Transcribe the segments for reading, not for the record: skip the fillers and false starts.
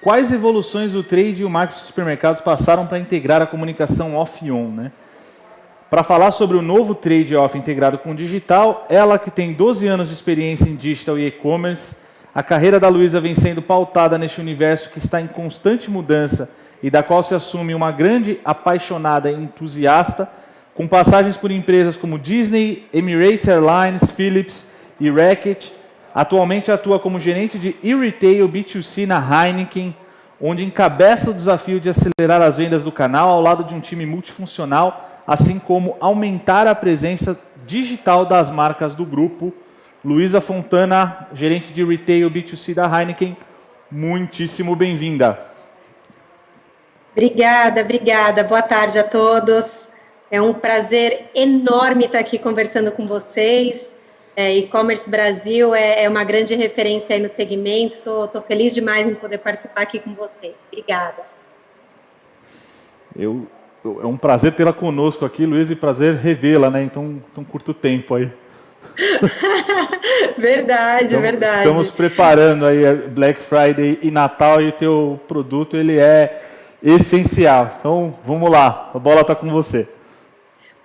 quais evoluções o trade e o marketing de supermercados passaram para integrar a comunicação off e on, né? Para falar sobre o novo trade off integrado com o digital, ela que tem 12 anos de experiência em digital e e-commerce, a carreira da Luísa vem sendo pautada neste universo que está em constante mudança e da qual se assume uma grande apaixonada e entusiasta, com passagens por empresas como Disney, Emirates Airlines, Philips e Reckitt. Atualmente atua como gerente de e-retail B2C na Heineken, onde encabeça o desafio de acelerar as vendas do canal ao lado de um time multifuncional, assim como aumentar a presença digital das marcas do grupo. Luísa Fontana, gerente de Retail B2C da Heineken, muitíssimo bem-vinda. Obrigada. Boa tarde a todos. É um prazer enorme estar aqui conversando com vocês. E-commerce Brasil é uma grande referência aí no segmento. Estou feliz demais em poder participar aqui com vocês. Obrigada. É um prazer tê-la conosco aqui, Luísa, e prazer revê-la, né? Então, tão curto tempo aí. Verdade. Estamos preparando aí Black Friday e Natal e o teu produto, ele é essencial. Então, vamos lá, a bola está com você.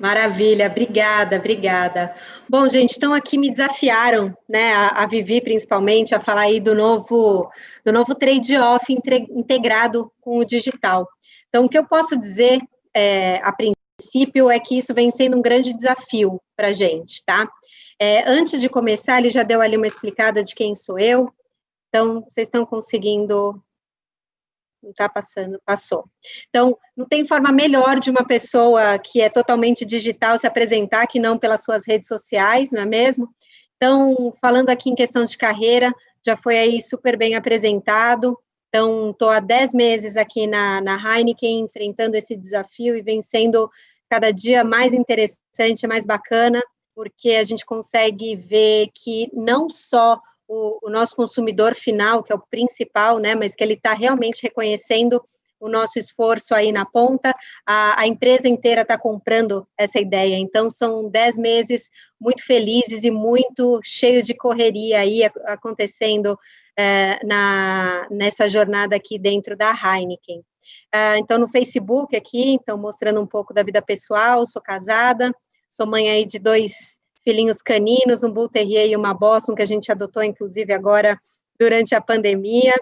Maravilha, obrigada. Bom, gente, então aqui me desafiaram, né, a Vivi principalmente, a falar aí do novo trade-off integrado com o digital. Então, o que eu posso dizer, a princípio, é que isso vem sendo um grande desafio para a gente, tá? Antes de começar, ele já deu ali uma explicada de quem sou eu, então, vocês estão conseguindo... Não está passando, passou. Então, não tem forma melhor de uma pessoa que é totalmente digital se apresentar que não pelas suas redes sociais, não é mesmo? Então, falando aqui em questão de carreira, já foi aí super bem apresentado. Então, estou há 10 meses aqui na Heineken, enfrentando esse desafio e vem sendo cada dia mais interessante, mais bacana, porque a gente consegue ver que não só o nosso consumidor final, que é o principal, né, mas que ele está realmente reconhecendo o nosso esforço aí na ponta, a empresa inteira está comprando essa ideia. Então, são 10 meses muito felizes e muito cheio de correria aí acontecendo nessa jornada aqui dentro da Heineken. Então, no Facebook aqui, então, mostrando um pouco da vida pessoal, sou casada, sou mãe aí de 2 filhinhos caninos, um Bull Terrier e uma Boston, que a gente adotou, inclusive, agora durante a pandemia.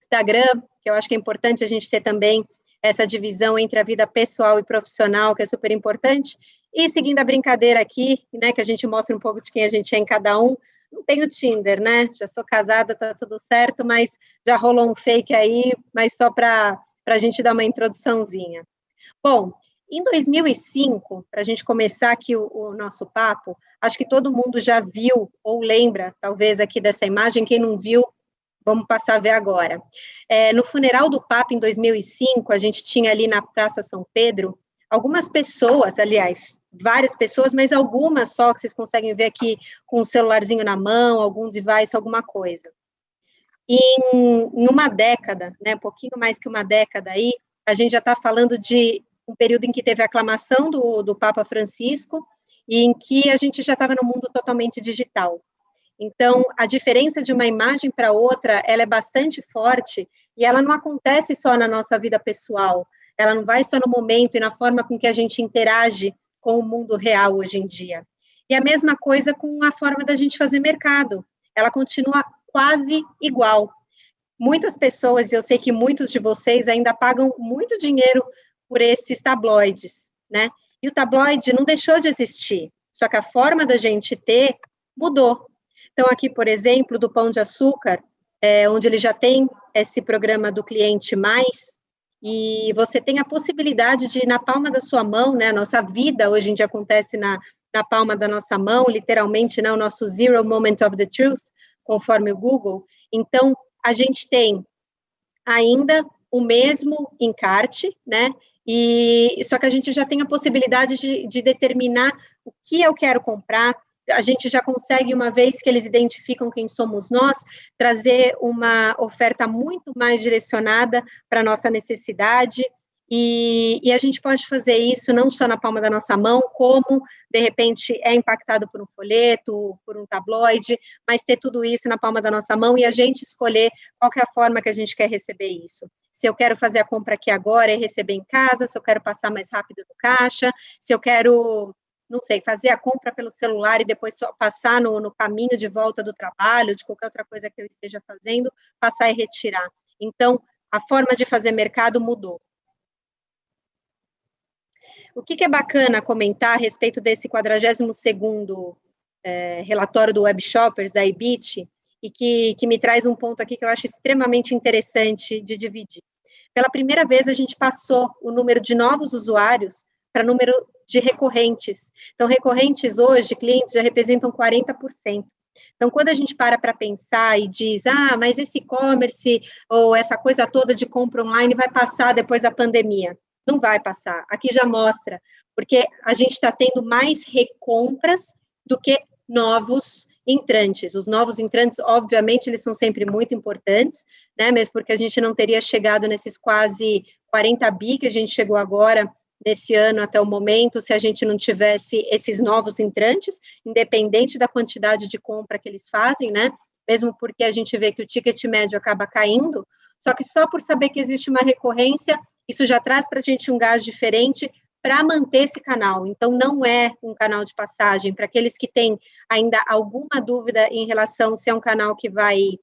Instagram, que eu acho que é importante a gente ter também essa divisão entre a vida pessoal e profissional, que é super importante. E seguindo a brincadeira aqui, né, que a gente mostra um pouco de quem a gente é em cada um, não tenho Tinder, né? Já sou casada, tá tudo certo, mas já rolou um fake aí, mas só para a gente dar uma introduçãozinha. Bom, em 2005, para a gente começar aqui o nosso papo, acho que todo mundo já viu ou lembra, talvez, aqui dessa imagem. Quem não viu, vamos passar a ver agora. No funeral do Papa, em 2005, a gente tinha ali na Praça São Pedro, algumas pessoas, aliás, várias pessoas, mas algumas só, que vocês conseguem ver aqui com um celularzinho na mão, algum device, alguma coisa. Em uma década, né, um pouquinho mais que uma década aí, a gente já está falando de um período em que teve a aclamação do Papa Francisco e em que a gente já estava no mundo totalmente digital. Então, a diferença de uma imagem para outra, ela é bastante forte e ela não acontece só na nossa vida pessoal, ela não vai só no momento e na forma com que a gente interage com o mundo real hoje em dia. E a mesma coisa com a forma da gente fazer mercado, ela continua quase igual. Muitas pessoas, e eu sei que muitos de vocês ainda pagam muito dinheiro por esses tabloides, né? E o tabloide não deixou de existir, só que a forma da gente ter mudou. Então, aqui, por exemplo, do Pão de Açúcar, onde ele já tem esse programa do Cliente Mais, e você tem a possibilidade de, na palma da sua mão, né? A nossa vida hoje em dia acontece na palma da nossa mão, literalmente, né? O nosso Zero Moment of the Truth, conforme o Google. Então, a gente tem ainda o mesmo encarte, né? Só que a gente já tem a possibilidade de determinar o que eu quero comprar. A gente já consegue, uma vez que eles identificam quem somos nós, trazer uma oferta muito mais direcionada para a nossa necessidade E a gente pode fazer isso não só na palma da nossa mão, como, de repente, é impactado por um folheto, por um tabloide, mas ter tudo isso na palma da nossa mão e a gente escolher qual que é a forma que a gente quer receber isso. Se eu quero fazer a compra aqui agora e receber em casa, se eu quero passar mais rápido no caixa, se eu quero, não sei, fazer a compra pelo celular e depois só passar no caminho de volta do trabalho, de qualquer outra coisa que eu esteja fazendo, passar e retirar. Então, a forma de fazer mercado mudou. O que é bacana comentar a respeito desse 42º relatório do Web Shoppers, da Ebit, e que me traz um ponto aqui que eu acho extremamente interessante de dividir. Pela primeira vez, a gente passou o número de novos usuários para o número de recorrentes. Então, recorrentes hoje, clientes, já representam 40%. Então, quando a gente para pensar e diz, mas esse e-commerce ou essa coisa toda de compra online vai passar depois da pandemia. Não vai passar. Aqui já mostra, porque a gente está tendo mais recompras do que novos entrantes. Os novos entrantes, obviamente, eles são sempre muito importantes, né? Mesmo porque a gente não teria chegado nesses quase 40 bi que a gente chegou agora, nesse ano até o momento, se a gente não tivesse esses novos entrantes, independente da quantidade de compra que eles fazem, né? Mesmo porque a gente vê que o ticket médio acaba caindo, só que só por saber que existe uma recorrência, isso já traz para a gente um gás diferente para manter esse canal. Então, não é um canal de passagem. Para aqueles que têm ainda alguma dúvida em relação se é um canal que vai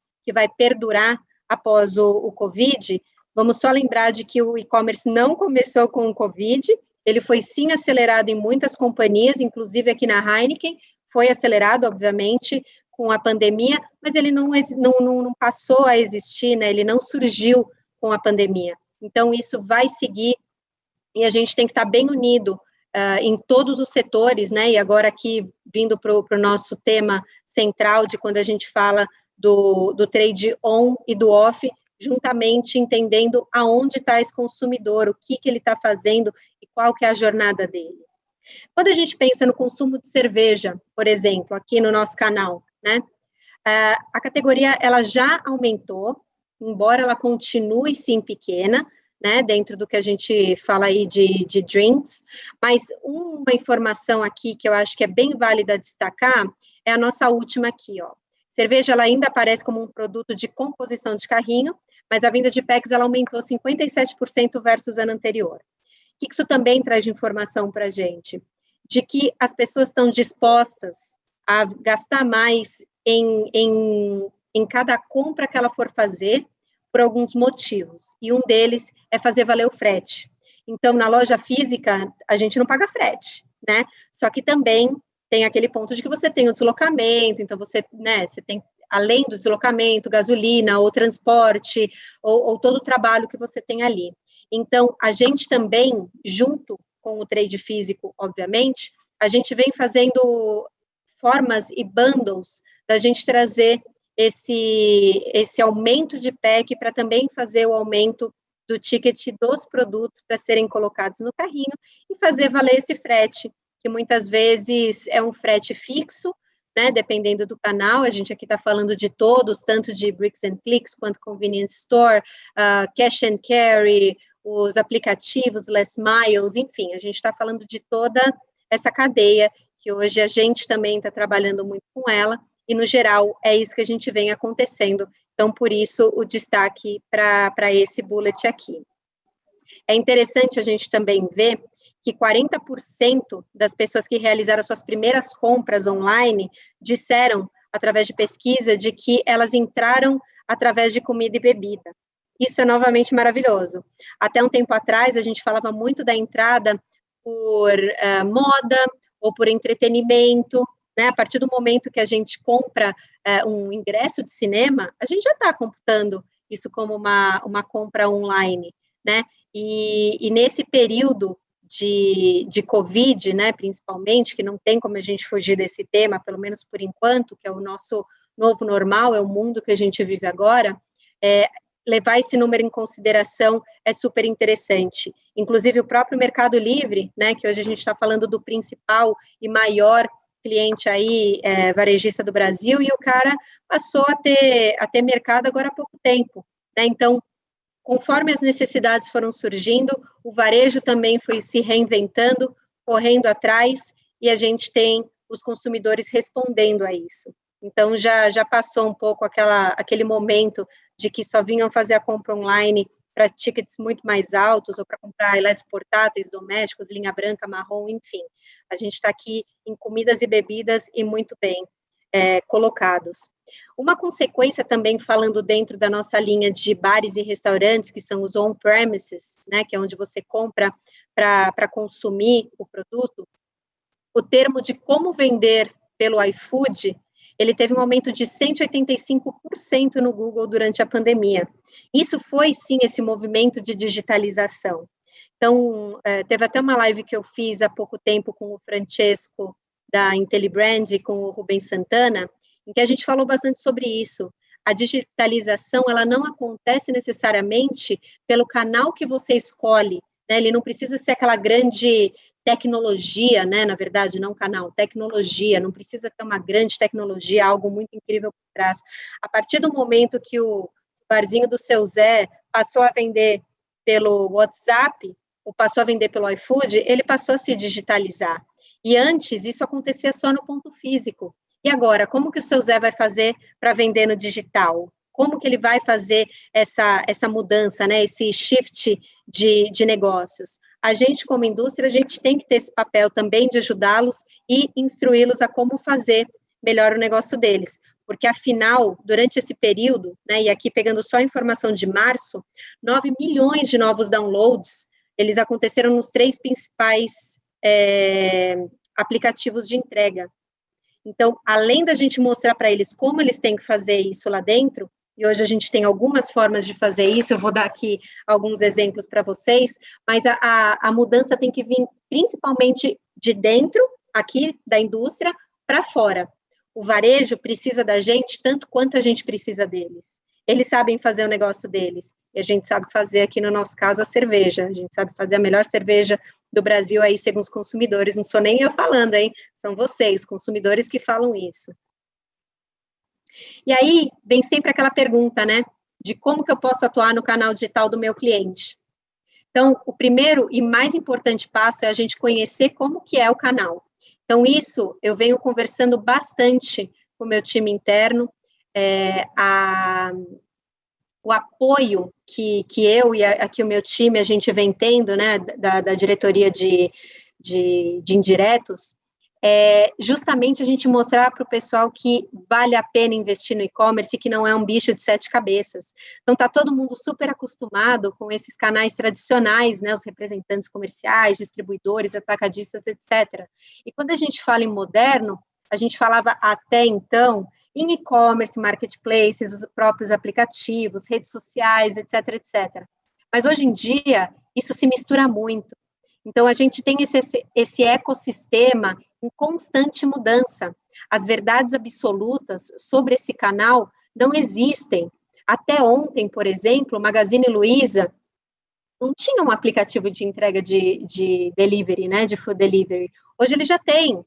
perdurar após o Covid, vamos só lembrar de que o e-commerce não começou com o Covid, ele foi sim acelerado em muitas companhias, inclusive aqui na Heineken, foi acelerado, obviamente, com a pandemia, mas ele não passou a existir, né? Ele não surgiu com a pandemia. Então, isso vai seguir e a gente tem que estar bem unido em todos os setores, né? E agora aqui, vindo para o nosso tema central, de quando a gente fala do trade on e do off, juntamente entendendo aonde está esse consumidor, o que ele está fazendo e qual que é a jornada dele. Quando a gente pensa no consumo de cerveja, por exemplo, aqui no nosso canal, né? A categoria, ela já aumentou, embora ela continue, sim, pequena, né, dentro do que a gente fala aí de drinks, mas uma informação aqui que eu acho que é bem válida destacar é a nossa última aqui, ó. Cerveja, ela ainda aparece como um produto de composição de carrinho, mas a venda de packs, ela aumentou 57% versus o ano anterior. O que isso também traz de informação para a gente? De que as pessoas estão dispostas a gastar mais em cada compra que ela for fazer, por alguns motivos, e um deles é fazer valer o frete. Então, na loja física, a gente não paga frete, né? Só que também tem aquele ponto de que você tem o deslocamento, então você tem, além do deslocamento, gasolina, ou transporte, ou todo o trabalho que você tem ali. Então, a gente também, junto com o trade físico, obviamente, a gente vem fazendo formas e bundles da gente trazer esse aumento de pack para também fazer o aumento do ticket dos produtos para serem colocados no carrinho e fazer valer esse frete, que muitas vezes é um frete fixo, né, dependendo do canal, a gente aqui está falando de todos, tanto de bricks and clicks, quanto convenience store, cash and carry, os aplicativos, last miles, enfim, a gente está falando de toda essa cadeia, que hoje a gente também está trabalhando muito com ela, e, no geral, é isso que a gente vem acontecendo. Então, por isso, o destaque para esse bullet aqui. É interessante a gente também ver que 40% das pessoas que realizaram suas primeiras compras online disseram, através de pesquisa, de que elas entraram através de comida e bebida. Isso é novamente maravilhoso. Até um tempo atrás, a gente falava muito da entrada por moda ou por entretenimento, né? A partir do momento que a gente compra um ingresso de cinema, a gente já está computando isso como uma compra online, né? E nesse período de Covid, né, principalmente, que não tem como a gente fugir desse tema, pelo menos por enquanto, que é o nosso novo normal, é o mundo que a gente vive agora, levar esse número em consideração é super interessante. Inclusive, o próprio Mercado Livre, né, que hoje a gente está falando do principal e maior cliente aí, varejista do Brasil, e o cara passou a ter mercado agora há pouco tempo, né? Então, conforme as necessidades foram surgindo, o varejo também foi se reinventando, correndo atrás, e a gente tem os consumidores respondendo a isso. Então, já passou um pouco aquele momento de que só vinham fazer a compra online para tickets muito mais altos, ou para comprar eletroportáteis, domésticos, linha branca, marrom, enfim. A gente está aqui em comidas e bebidas e muito bem colocados. Uma consequência também, falando dentro da nossa linha de bares e restaurantes, que são os on-premises, né, que é onde você compra para consumir o produto, o termo de como vender pelo iFood, ele teve um aumento de 185% no Google durante a pandemia. Isso foi, sim, esse movimento de digitalização. Então, teve até uma live que eu fiz há pouco tempo com o Francesco, da Intellibrand, e com o Rubens Santana, em que a gente falou bastante sobre isso. A digitalização, ela não acontece necessariamente pelo canal que você escolhe, né? Ele não precisa ser aquela grande tecnologia, né? Na verdade, não canal, tecnologia, não precisa ter uma grande tecnologia, algo muito incrível por trás. A partir do momento que o barzinho do seu Zé passou a vender pelo WhatsApp, ou passou a vender pelo iFood, ele passou a se digitalizar. E antes, isso acontecia só no ponto físico. E agora, como que o seu Zé vai fazer para vender no digital? Como que ele vai fazer essa mudança, né, esse shift de negócios? A gente, como indústria, a gente tem que ter esse papel também de ajudá-los e instruí-los a como fazer melhor o negócio deles. Porque, afinal, durante esse período, né, e aqui pegando só a informação de março, 9 milhões de novos downloads, eles aconteceram nos 3 principais aplicativos de entrega. Então, além da gente mostrar para eles como eles têm que fazer isso lá dentro, e hoje a gente tem algumas formas de fazer isso, eu vou dar aqui alguns exemplos para vocês, mas a mudança tem que vir principalmente de dentro, aqui da indústria, para fora. O varejo precisa da gente tanto quanto a gente precisa deles. Eles sabem fazer o negócio deles, e a gente sabe fazer aqui, no nosso caso, a cerveja. A gente sabe fazer a melhor cerveja do Brasil aí, segundo os consumidores. Não sou nem eu falando, hein? São vocês, consumidores, que falam isso. E aí, vem sempre aquela pergunta, né? De como que eu posso atuar no canal digital do meu cliente. Então, o primeiro e mais importante passo é a gente conhecer como que é o canal. Então, isso eu venho conversando bastante com o meu time interno, o apoio que eu e aqui o meu time, a gente vem tendo, né, da diretoria de indiretos, justamente a gente mostrar para o pessoal que vale a pena investir no e-commerce e que não é um bicho de 7 cabeças. Então, está todo mundo super acostumado com esses canais tradicionais, né, os representantes comerciais, distribuidores, atacadistas, etc. E quando a gente fala em moderno, a gente falava até então em e-commerce, marketplaces, os próprios aplicativos, redes sociais, etc., etc. Mas hoje em dia, isso se mistura muito. Então, a gente tem esse ecossistema em constante mudança. As verdades absolutas sobre esse canal não existem. Até ontem, por exemplo, o Magazine Luiza não tinha um aplicativo de entrega de delivery, né, de food delivery. Hoje ele já tem.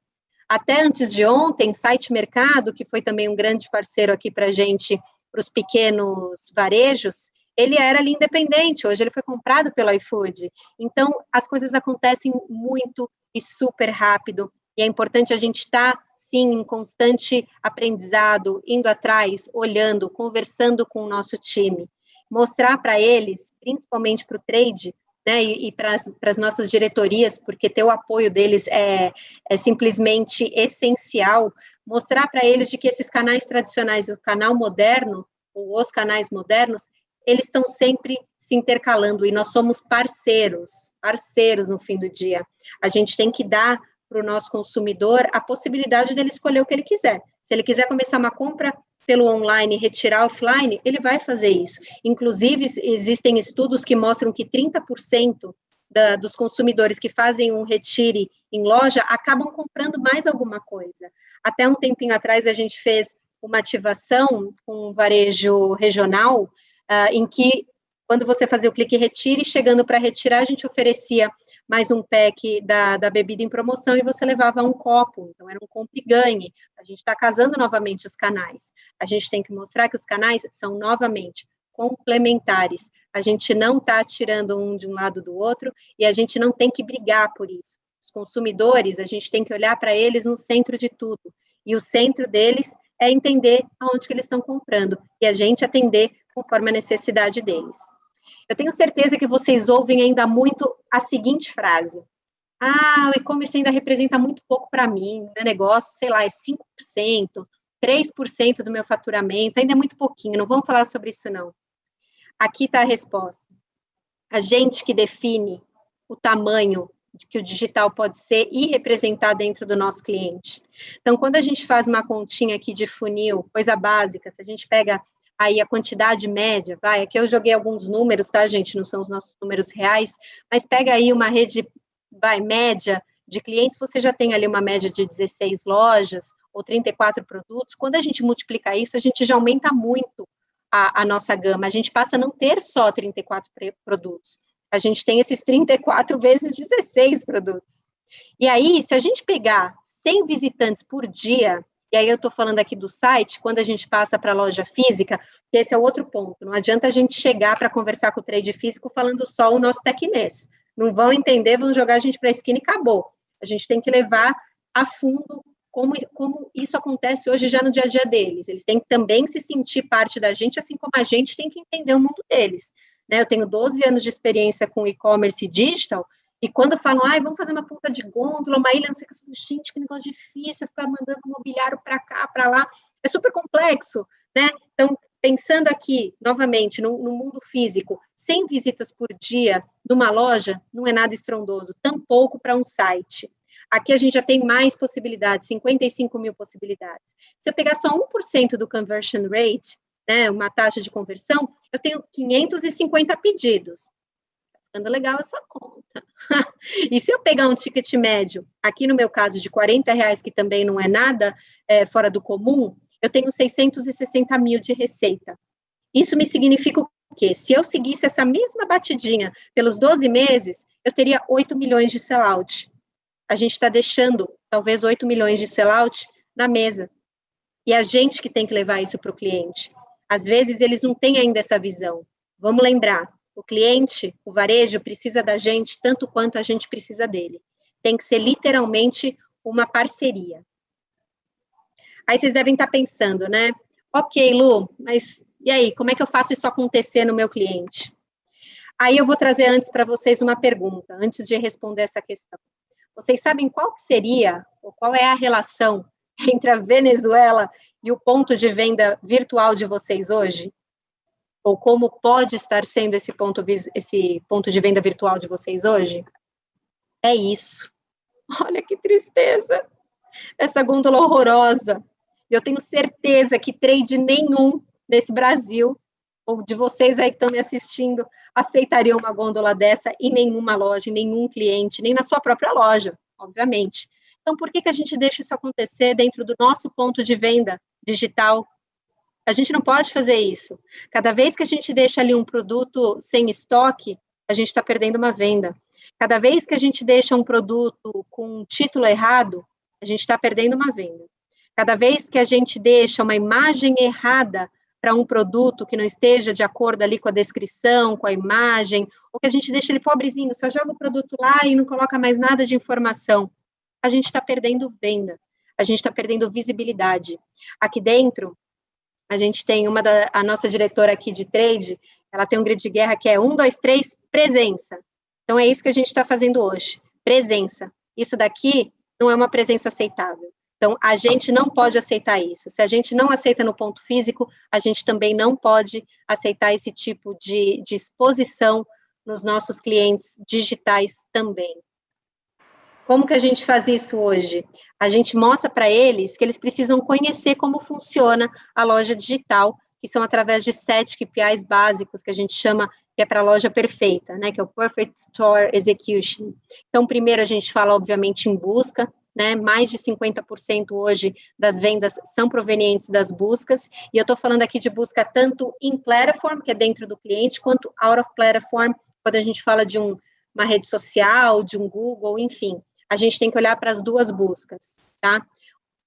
Até antes de ontem, Site Mercado, que foi também um grande parceiro aqui para a gente, para os pequenos varejos, ele era ali independente, hoje ele foi comprado pelo iFood. Então, as coisas acontecem muito e super rápido, e é importante a gente estar, sim, em constante aprendizado, indo atrás, olhando, conversando com o nosso time. Mostrar para eles, principalmente para o trade, né, e para as nossas diretorias, porque ter o apoio deles é simplesmente essencial, mostrar para eles de que esses canais tradicionais, o canal moderno, ou os canais modernos, eles estão sempre se intercalando, e nós somos parceiros no fim do dia. A gente tem que dar para o nosso consumidor a possibilidade dele escolher o que ele quiser. Se ele quiser começar uma compra pelo online e retirar offline, ele vai fazer isso. Inclusive, existem estudos que mostram que 30% dos consumidores que fazem um retire em loja acabam comprando mais alguma coisa. Até um tempinho atrás, a gente fez uma ativação com um varejo regional, em que, quando você fazia o clique retire, chegando para retirar, a gente oferecia mais um pack da bebida em promoção e você levava um copo. Então, era um compre e ganhe. A gente está casando novamente os canais. A gente tem que mostrar que os canais são, novamente, complementares. A gente não está tirando um de um lado do outro e a gente não tem que brigar por isso. Os consumidores, a gente tem que olhar para eles no centro de tudo. E o centro deles é entender aonde que eles estão comprando e a gente atender conforme a necessidade deles. Eu tenho certeza que vocês ouvem ainda muito a seguinte frase: o e-commerce ainda representa muito pouco para mim, meu negócio, sei lá, é 5%, 3% do meu faturamento, ainda é muito pouquinho, não vamos falar sobre isso não. Aqui está a resposta. A gente que define o tamanho de que o digital pode ser e representar dentro do nosso cliente. Então, quando a gente faz uma continha aqui de funil, coisa básica, se a gente pega aí a quantidade média, aqui eu joguei alguns números, tá, gente? Não são os nossos números reais, mas pega aí uma rede, média de clientes, você já tem ali uma média de 16 lojas ou 34 produtos. Quando a gente multiplica isso, a gente já aumenta muito a nossa gama. A gente passa a não ter só 34 produtos. A gente tem esses 34 vezes 16 produtos. E aí, se a gente pegar 100 visitantes por dia, e aí eu estou falando aqui do site, quando a gente passa para a loja física, esse é o outro ponto, não adianta a gente chegar para conversar com o trade físico falando só o nosso tecnês. Não vão entender, vão jogar a gente para a esquina e acabou. A gente tem que levar a fundo como isso acontece hoje já no dia a dia deles. Eles têm que também se sentir parte da gente, assim como a gente tem que entender o mundo deles. Né? Eu tenho 12 anos de experiência com e-commerce e digital, e quando falam, vamos fazer uma ponta de gôndola, uma ilha, não sei o que, eu falo, gente, que negócio difícil, ficar mandando mobiliário para cá, para lá, é super complexo, né? Então, pensando aqui, novamente, no mundo físico, 100 visitas por dia numa loja não é nada estrondoso, tampouco para um site. Aqui a gente já tem mais possibilidades, 55 mil possibilidades. Se eu pegar só 1% do conversion rate, né, uma taxa de conversão, eu tenho 550 pedidos. Ficando legal essa conta. E se eu pegar um ticket médio, aqui no meu caso de R$40, que também não é nada fora do comum, eu tenho 660 mil de receita. Isso me significa o quê? Se eu seguisse essa mesma batidinha pelos 12 meses, eu teria 8 milhões de sellout. A gente está deixando, talvez, 8 milhões de sellout na mesa. E a gente que tem que levar isso para o cliente. Às vezes, eles não têm ainda essa visão. Vamos lembrar, o cliente, o varejo, precisa da gente tanto quanto a gente precisa dele. Tem que ser literalmente uma parceria. Aí vocês devem estar pensando, né? Ok, Lu, mas e aí, como é que eu faço isso acontecer no meu cliente? Aí eu vou trazer antes para vocês uma pergunta, antes de responder essa questão. Vocês sabem qual que seria, ou qual é a relação entre a Venezuela e o ponto de venda virtual de vocês hoje? Ou como pode estar sendo esse ponto de venda virtual de vocês hoje? É isso. Olha que tristeza. Essa gôndola horrorosa. Eu tenho certeza que trade nenhum nesse Brasil, ou de vocês aí que estão me assistindo, aceitaria uma gôndola dessa em nenhuma loja, em nenhum cliente, nem na sua própria loja, obviamente. Então, por que a gente deixa isso acontecer dentro do nosso ponto de venda digital? A gente não pode fazer isso. Cada vez que a gente deixa ali um produto sem estoque, a gente está perdendo uma venda. Cada vez que a gente deixa um produto com um título errado, a gente está perdendo uma venda. Cada vez que a gente deixa uma imagem errada para um produto que não esteja de acordo ali com a descrição, com a imagem, ou que a gente deixa ele pobrezinho, só joga o produto lá e não coloca mais nada de informação, a gente está perdendo venda, a gente está perdendo visibilidade. Aqui dentro, a gente tem a nossa diretora aqui de trade, ela tem um grito de guerra que é 1, 2, 3, presença. Então, é isso que a gente está fazendo hoje, presença. Isso daqui não é uma presença aceitável. Então, a gente não pode aceitar isso. Se a gente não aceita no ponto físico, a gente também não pode aceitar esse tipo de exposição nos nossos clientes digitais também. Como que a gente faz isso hoje? A gente mostra para eles que eles precisam conhecer como funciona a loja digital, que são através de 7 KPIs básicos, que a gente chama, que é para a loja perfeita, né, que é o Perfect Store Execution. Então, primeiro a gente fala, obviamente, em busca, né, mais de 50% hoje das vendas são provenientes das buscas, e eu estou falando aqui de busca tanto in platform, que é dentro do cliente, quanto out of platform, quando a gente fala de uma rede social, de um Google, enfim, a gente tem que olhar para as duas buscas, tá?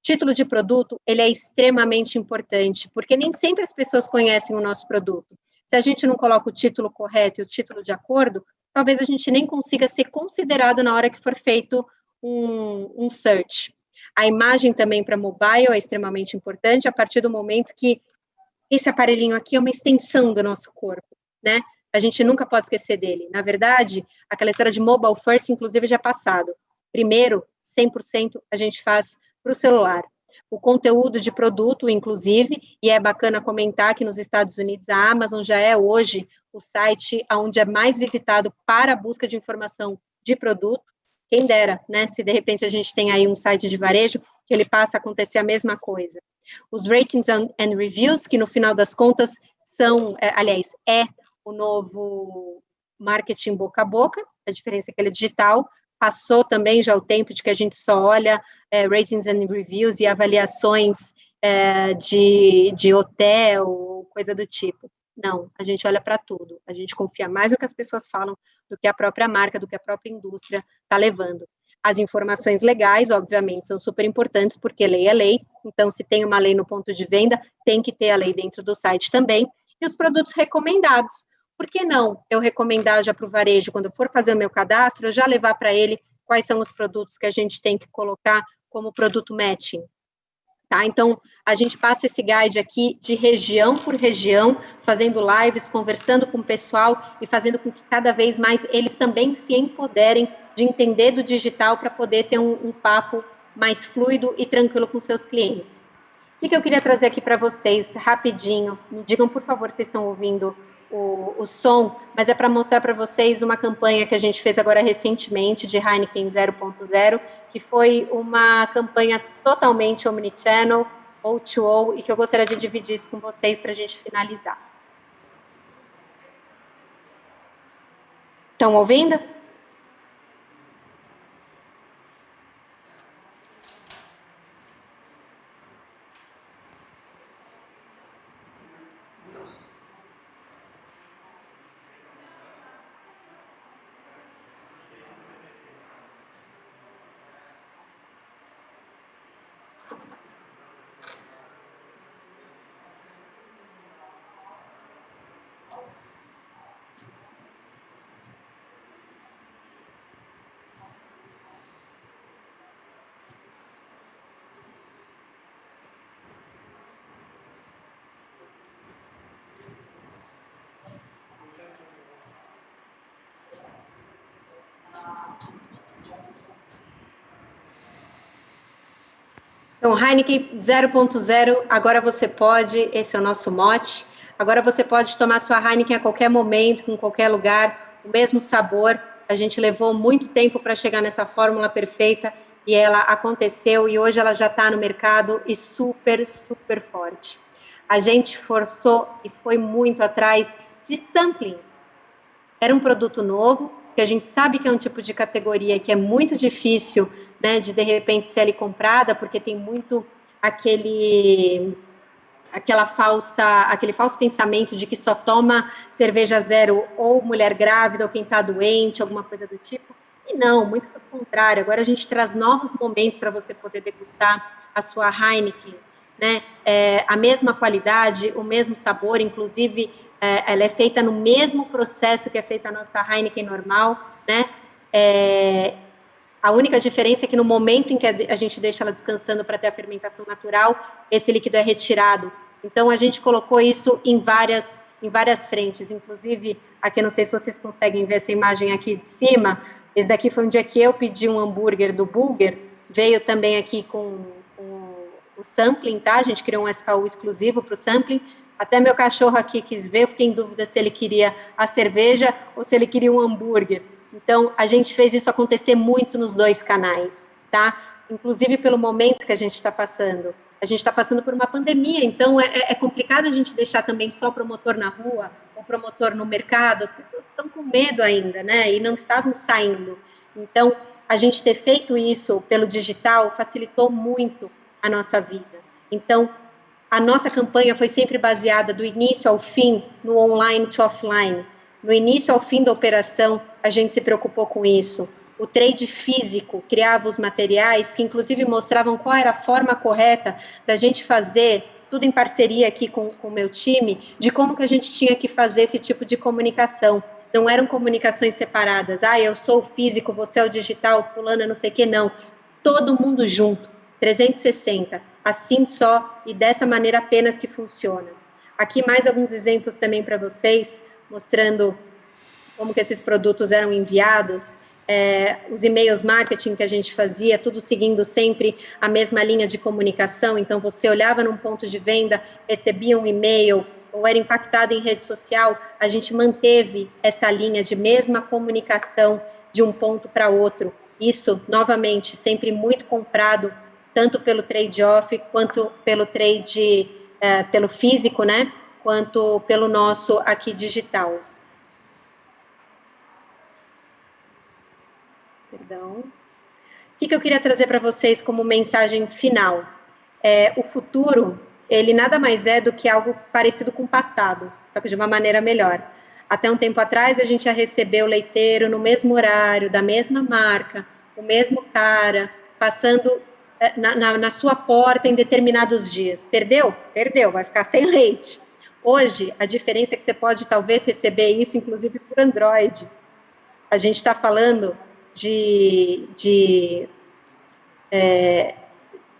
Título de produto, ele é extremamente importante, porque nem sempre as pessoas conhecem o nosso produto. Se a gente não coloca o título correto e o título de acordo, talvez a gente nem consiga ser considerado na hora que for feito um search. A imagem também para mobile é extremamente importante, a partir do momento que esse aparelhinho aqui é uma extensão do nosso corpo, né? A gente nunca pode esquecer dele. Na verdade, aquela história de mobile first, inclusive, já é passado. Primeiro, 100% a gente faz para o celular. O conteúdo de produto, inclusive, e é bacana comentar que nos Estados Unidos a Amazon já é hoje o site onde é mais visitado para a busca de informação de produto. Quem dera, né? Se de repente a gente tem aí um site de varejo, que ele passa a acontecer a mesma coisa. Os ratings and reviews, que no final das contas são, aliás, é o novo marketing boca a boca, a diferença é que ele é digital, passou também já o tempo de que a gente só olha ratings and reviews e avaliações de hotel, coisa do tipo. Não, a gente olha para tudo, a gente confia mais no que as pessoas falam do que a própria marca, do que a própria indústria está levando. As informações legais, obviamente, são super importantes, porque lei é lei, então se tem uma lei no ponto de venda, tem que ter a lei dentro do site também, e os produtos recomendados. Por que não eu recomendar já para o varejo, quando eu for fazer o meu cadastro, eu já levar para ele quais são os produtos que a gente tem que colocar como produto matching? Tá? Então, a gente passa esse guide aqui de região por região, fazendo lives, conversando com o pessoal e fazendo com que cada vez mais eles também se empoderem de entender do digital para poder ter um papo mais fluido e tranquilo com seus clientes. O que eu queria trazer aqui para vocês, rapidinho, me digam, por favor, se vocês estão ouvindo o som, mas é para mostrar para vocês uma campanha que a gente fez agora recentemente, de Heineken 0.0, que foi uma campanha totalmente omnichannel, O2O, e que eu gostaria de dividir isso com vocês para a gente finalizar. Estão ouvindo? Então, Heineken 0.0, agora você pode, esse é o nosso mote, agora você pode tomar sua Heineken a qualquer momento, em qualquer lugar, o mesmo sabor. A gente levou muito tempo para chegar nessa fórmula perfeita e ela aconteceu e hoje ela já está no mercado e super, super forte. A gente forçou e foi muito atrás de sampling. Era um produto novo, que a gente sabe que é um tipo de categoria que é muito difícil, né, de repente ser ali comprada, porque tem muito aquele falso pensamento de que só toma cerveja zero ou mulher grávida ou quem está doente, alguma coisa do tipo. E não, muito pelo contrário. Agora a gente traz novos momentos para você poder degustar a sua Heineken, né? A mesma qualidade, o mesmo sabor, inclusive ela é feita no mesmo processo que é feita a nossa Heineken normal, né? A única diferença é que no momento em que a gente deixa ela descansando para ter a fermentação natural, esse líquido é retirado. Então, a gente colocou isso em várias frentes, inclusive, aqui, não sei se vocês conseguem ver essa imagem aqui de cima, esse daqui foi um dia que eu pedi um hambúrguer do Burger, veio também aqui com o sampling, tá? A gente criou um SKU exclusivo para o sampling, até meu cachorro aqui quis ver, eu fiquei em dúvida se ele queria a cerveja ou se ele queria um hambúrguer. Então, a gente fez isso acontecer muito nos dois canais, tá? Inclusive pelo momento que a gente está passando. A gente está passando por uma pandemia, então é complicado a gente deixar também só promotor na rua ou promotor no mercado. As pessoas estão com medo ainda, né? E não estavam saindo. Então, a gente ter feito isso pelo digital facilitou muito a nossa vida. Então, a nossa campanha foi sempre baseada do início ao fim, no online to offline. No início ao fim da operação, a gente se preocupou com isso. O trade físico criava os materiais que, inclusive, mostravam qual era a forma correta da gente fazer tudo em parceria aqui com o meu time, de como que a gente tinha que fazer esse tipo de comunicação. Não eram comunicações separadas. Eu sou o físico, você é o digital, fulana não sei o que, não. Todo mundo junto, 360, assim só e dessa maneira apenas que funciona. Aqui mais alguns exemplos também para vocês, mostrando como que esses produtos eram enviados, os e-mails marketing que a gente fazia, tudo seguindo sempre a mesma linha de comunicação. Então, você olhava num ponto de venda, recebia um e-mail, ou era impactado em rede social, a gente manteve essa linha de mesma comunicação de um ponto para outro. Isso, novamente, sempre muito comprado, tanto pelo trade-off, quanto pelo trade, pelo físico, né? Quanto pelo nosso aqui digital. Perdão. O que eu queria trazer para vocês como mensagem final? O futuro, ele nada mais é do que algo parecido com o passado, só que de uma maneira melhor. Até um tempo atrás, a gente ia receber o leiteiro no mesmo horário, da mesma marca, o mesmo cara, passando na sua porta em determinados dias. Perdeu? Perdeu, vai ficar sem leite. Hoje, a diferença é que você pode talvez receber isso, inclusive, por Android. A gente está falando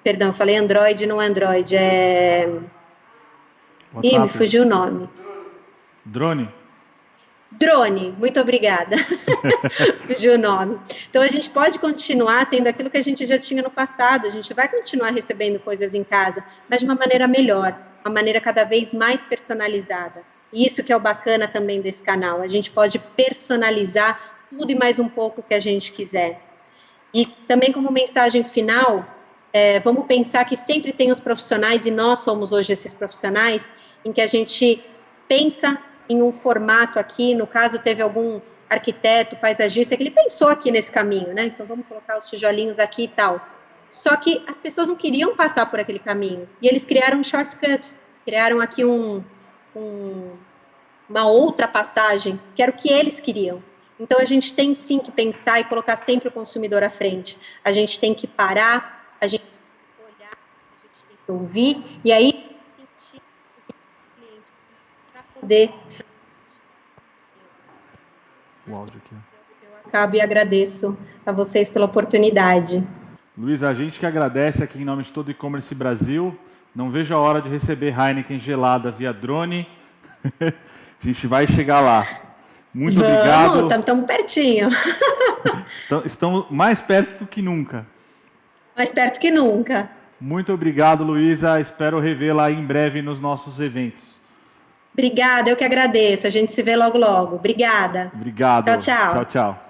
perdão, falei Android, não Android, me fugiu o nome. Drone? Drone, muito obrigada. Fugiu o nome. Então, a gente pode continuar tendo aquilo que a gente já tinha no passado, a gente vai continuar recebendo coisas em casa, mas de uma maneira melhor, uma maneira cada vez mais personalizada. E isso que é o bacana também desse canal, a gente pode personalizar tudo e mais um pouco que a gente quiser. E também como mensagem final, vamos pensar que sempre tem os profissionais, e nós somos hoje esses profissionais, em que a gente pensa em um formato aqui, no caso teve algum arquiteto, paisagista, que ele pensou aqui nesse caminho, né? Então vamos colocar os tijolinhos aqui e tal. Só que as pessoas não queriam passar por aquele caminho, e eles criaram um shortcut, criaram aqui uma outra passagem, que era o que eles queriam. Então, a gente tem sim que pensar e colocar sempre o consumidor à frente. A gente tem que parar, a gente tem que olhar, a gente tem que ouvir, e aí sentir o cliente para poder... O áudio aqui. Eu acabo e agradeço a vocês pela oportunidade. Luiz, a gente que agradece aqui em nome de todo o e-commerce Brasil. Não vejo a hora de receber Heineken gelada via drone. A gente vai chegar lá. Muito obrigado. Estamos pertinho. Estamos mais perto do que nunca. Mais perto que nunca. Muito obrigado, Luísa. Espero revê-la em breve nos nossos eventos. Obrigada, eu que agradeço. A gente se vê logo, logo. Obrigada. Obrigado. Tchau, tchau. Tchau, tchau.